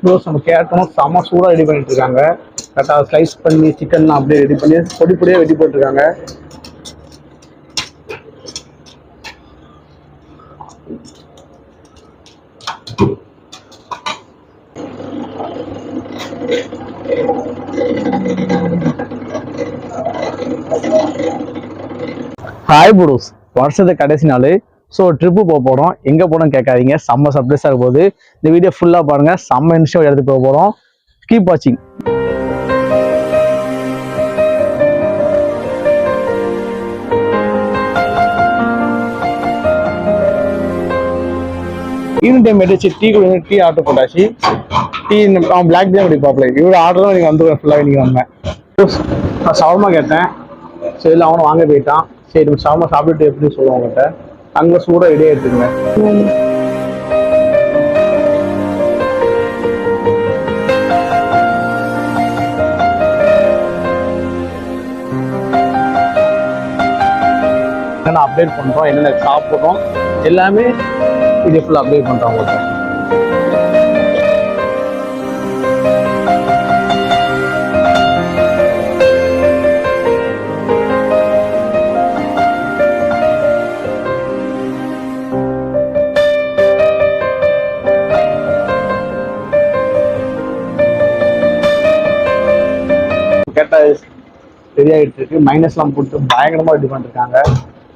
Rose நம்ம கேட்டோம் செம்ம சூடாக ரெடி பண்ணிட்டு இருக்காங்க. கரெக்டாக ஸ்லைஸ் பண்ணி சிக்கன்லாம் அப்படியே ரெடி பண்ணி பொடி பொடியாக வெட்டி போட்டிருக்காங்க. ஹாய் ப்ரோஸ், வருஷத்துக்கு கடைசி நாள். ஸோ ட்ரிப்பு போக போகிறோம். எங்கே போகிறோம் கேட்காதீங்க, செம்ம சர்ப்ரைஸாக இருக்கும் போது. இந்த வீடியோ ஃபுல்லாக பாருங்கள், செம்ம இன்ஸ்டா எடுத்து போக போகிறோம். கீப் வாட்சிங். ஈவினிங் டைம் எடுத்து டீ ஆர்டர் போட்டாச்சு. டீ அவன் பிளாக் தான் குடிப்பாப்ல. இவரோட ஆர்டர் நீங்கள் வந்து ஃபுல்லாக நீங்கள் வந்தேன். நான் ஷவர்மா கேட்டேன். சரி இல்லை அவனும் வாங்க போயிட்டான். சரி ஷவர்மா சாப்பிட்டுட்டு எப்படின்னு சொல்லுவோம் அவங்ககிட்ட. அங்கே சூடாக ரெடியாக எடுத்துங்க. என்னென்ன அப்டேட் பண்ணுறோம், என்னென்ன சாப்பிட்றோம் எல்லாமே இது ஃபுல்லாக அப்டேட் பண்ணுறோம் உங்களுக்கு. கேட்டால் ரெடி ஆகிட்டு இருக்கு. மைனஸ்லாம் போட்டு பயங்கரமாக ரெடி பண்ணிருக்காங்க.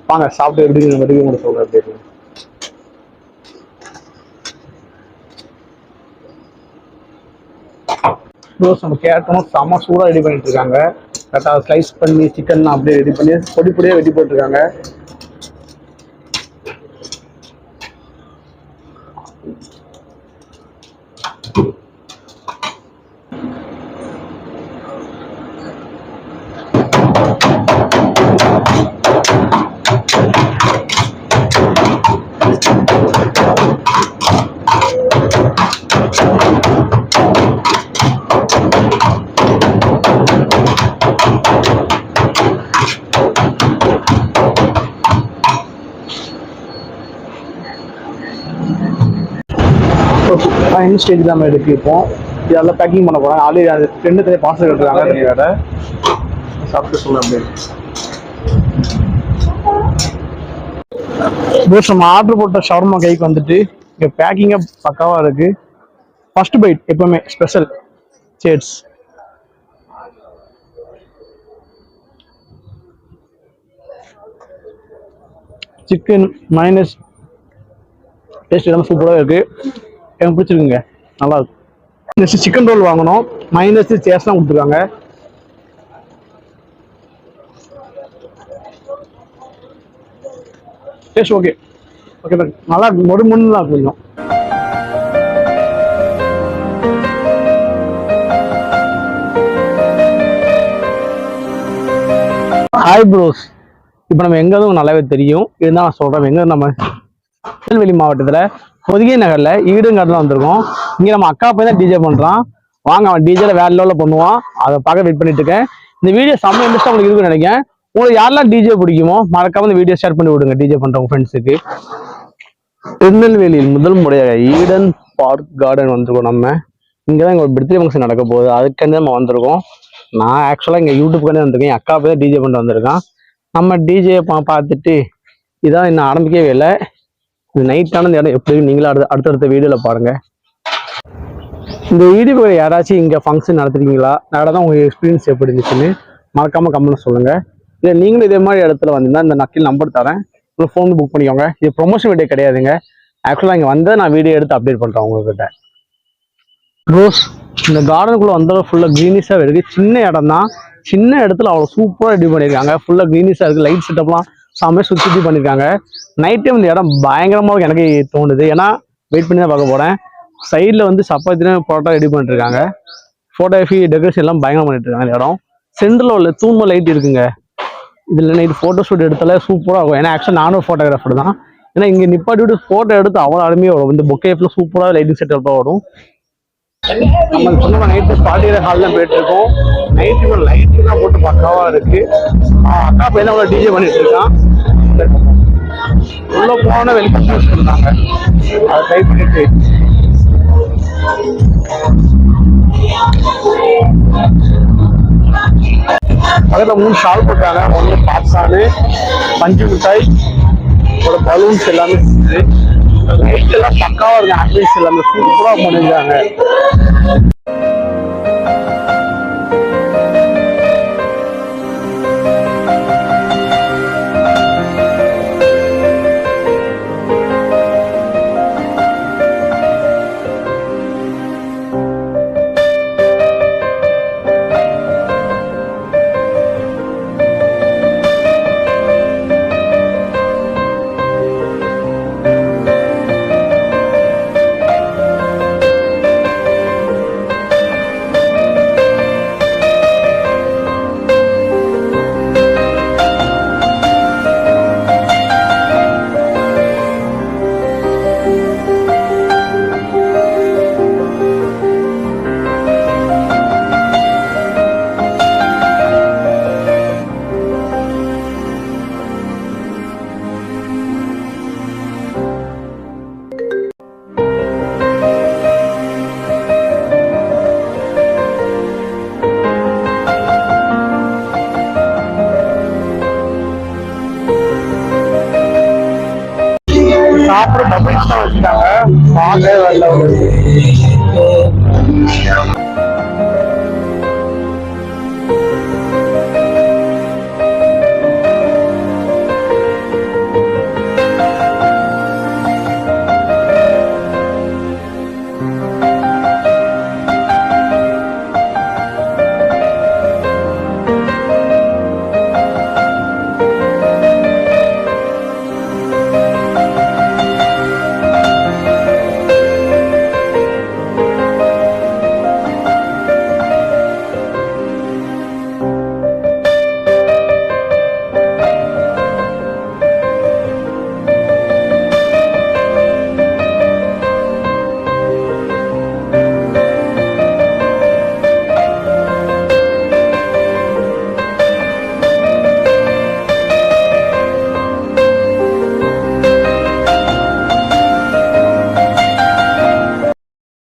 வாங்க சாப்பிட்டு எப்படி வரைக்கும் கூட சொல்கிறேன். எப்படி ரோஸ் நம்ம கேட்டோம் செம்ம சூடாக ரெடி பண்ணிட்டு இருக்காங்க. கரெக்டாக ஸ்லைஸ் பண்ணி சிக்கன்லாம் அப்படியே ரெடி பண்ணி பொடி பொடியாக வெட்டி போட்டிருக்காங்க. ஃபைனல் ஸ்டேஜ் தான் எடுத்து இப்போ இதெல்லாம் பேக்கிங் பண்ண போகிறேன். ஆல்ரெடி அது 2 பார்சல் கட்டுறாங்க. வேறு சாப்பிட்டு சொல்ல அப்படின்னு நம்ம ஆர்டர் போட்ட ஷவர்மா கைக்கு வந்துட்டு இங்கே பேக்கிங்காக பக்காவாக இருக்கு. ஃபர்ஸ்ட் பைட் எப்பவுமே special. Chairs. Chicken minus taste எல்லாமே சூப்பராக இருக்கு. எனக்கு பிடிச்சிருக்குங்க, நல்லா இருக்கும். நெக்ஸ்ட் சிக்கன் ரோல் வாங்கணும். மைனஸ் சேர்ஸ்லாம் கொடுத்துருக்காங்க. டேஸ்ட் ஓகே ஓகே நல்லா இருக்கு. மொடு தான் கொஞ்சம். ஹாய் ப்ரோஸ், இப்போ நம்ம எங்கேயும் நல்லாவே தெரியும். இருந்தால் நான் சொல்கிறேன், எங்கே நம்ம திருநெல்வேலி மாவட்டத்தில் பொதிகை நகர்ல ஈடுங்காட்டில் வந்திருக்கோம். இங்கே நம்ம அக்கா பையன் தான் டிஜே பண்ணுறான். வாங்க அவன் டிஜேல வேற லெவலில் பண்ணுவான். அதை பார்க்க வெயிட் பண்ணிட்டு இருக்கேன். இந்த வீடியோ செம்ம இன்ட்ரெஸ்டாக உங்களுக்கு இருக்குன்னு நினைக்கிறேன். உங்களுக்கு யாரெல்லாம் டிஜே பிடிக்குமோ மறக்காம இந்த வீடியோ ஷேர் பண்ணி விடுங்க டிஜே பண்ணுறவங்க ஃப்ரெண்ட்ஸுக்கு. திருநெல்வேலியில் முதல் முறையாக ஈடன் பார்க் கார்டன் வந்திருக்கோம். நம்ம இங்கே தான் எங்கள் பர்த்டே ஃபங்க்ஷன் நடக்க போகுது. அதுக்காண்டி நம்ம வந்திருக்கோம். நான் ஆக்சுவலாக இங்கே யூடியூப்காண்டி வந்திருக்கேன். என் அக்கா பையன் டிஜே பண்ணிட்டு வந்திருக்கான். நம்ம டிஜே பார்த்துட்டு இதான் இன்னும் ஆரம்பிக்கவே இல்லை. இது நைட்டான இந்த இடம் எப்படி நீங்களும் அடுத்தடுத்த வீடியோவில் பாருங்கள். இந்த வீடியோ யாராச்சும் இங்கே ஃபங்க்ஷன் நடத்துறீங்களா, நடந்தால் உங்கள் எக்ஸ்பீரியன்ஸ் எப்படி இருந்துச்சுன்னு மறக்காமல் கமெண்ட் சொல்லுங்கள். இல்லை நீங்களும் இதே மாதிரி இடத்துல வந்தீங்கன்னா இந்த நக்கில் நம்பர் தரேன், உங்களுக்கு ஃபோன் புக் பண்ணிக்கோங்க. இது ப்ரொமோஷன் வீடியோ கிடையாதுங்க. ஆக்சுவலாக இங்கே வந்து நான் வீடியோ எடுத்து அப்டேட் பண்ணுறேன் உங்கள்கிட்ட. ரோஸ் இந்த கார்டனுக்குள்ளே வந்தாலும் ஃபுல்லாக க்ரீனிஷாக இருக்குது. சின்ன இடம் தான், சின்ன இடத்துல அவ்வளோ சூப்பராக ரெடி பண்ணியிருக்காங்க. ஃபுல்லாக க்ரீனிஷாக இருக்குது. லைட் செட்டப்லாம் செம்மையாக சுற்றி பண்ணியிருக்காங்க. நைட் டைம் இந்த இடம் பயங்கரமாக எனக்கு தோணுது. ஏன்னா வெயிட் பண்ணி தான் பார்க்க போகிறேன். சைடில் வந்து சப்பாத்தியும் பரோட்டா ரெடி பண்ணிட்டுருக்காங்க. ஃபோட்டோகிராஃபி டெக்கரேஷன் எல்லாம் பயங்கரம் பண்ணிட்டு இருக்காங்க. இந்த இடம் சென்டரில் உள்ள தூண்ம லைட் இருக்குங்க. இதில் நைட் ஃபோட்டோ ஷூட் எடுத்தாலே சூப்பராக இருக்கும். ஏன்னா ஆக்சுவலாக நானும் ஃபோட்டோகிராஃபர் தான். ஏன்னா இங்கே நிப்பாட்டி ஃபோட்டோ எடுத்து அவ்வளோ அருமையாக வரும். இந்த பொக்கேஃபில் சூப்பராக லைட்டிங் செட்டப்பாக வரும். நம்ம சொன்ன நைட்டு பார்ட்டி ஹால் தான் போயிட்டு இருக்கோம். நைட்டு லைட்டிங்லாம் போட்டு பக்காவாக இருக்கு. அக்கா பையன் அவ்வளோ டிஜே பண்ணிட்டு இருக்கான். உள்ள போன வெல்கம் பண்ணாங்க. அதை ட்ரை பண்ணிட்டு பக்கத்துல 3 ஷால் போட்டாங்க. ஒன்று பாப்கார்னு, பஞ்சு மிட்டாய், ஒரு பலூன்ஸ் எல்லாமே ரேட் எல்லாம் பக்காவா இருக்கு. ஆப்பிள்ஸ் எல்லாமே சூப்பரா பண்ணிருக்காங்க. சாப்பிட பபிள்ஸ் தான் வச்சுட்டாங்க. வாங்க வரல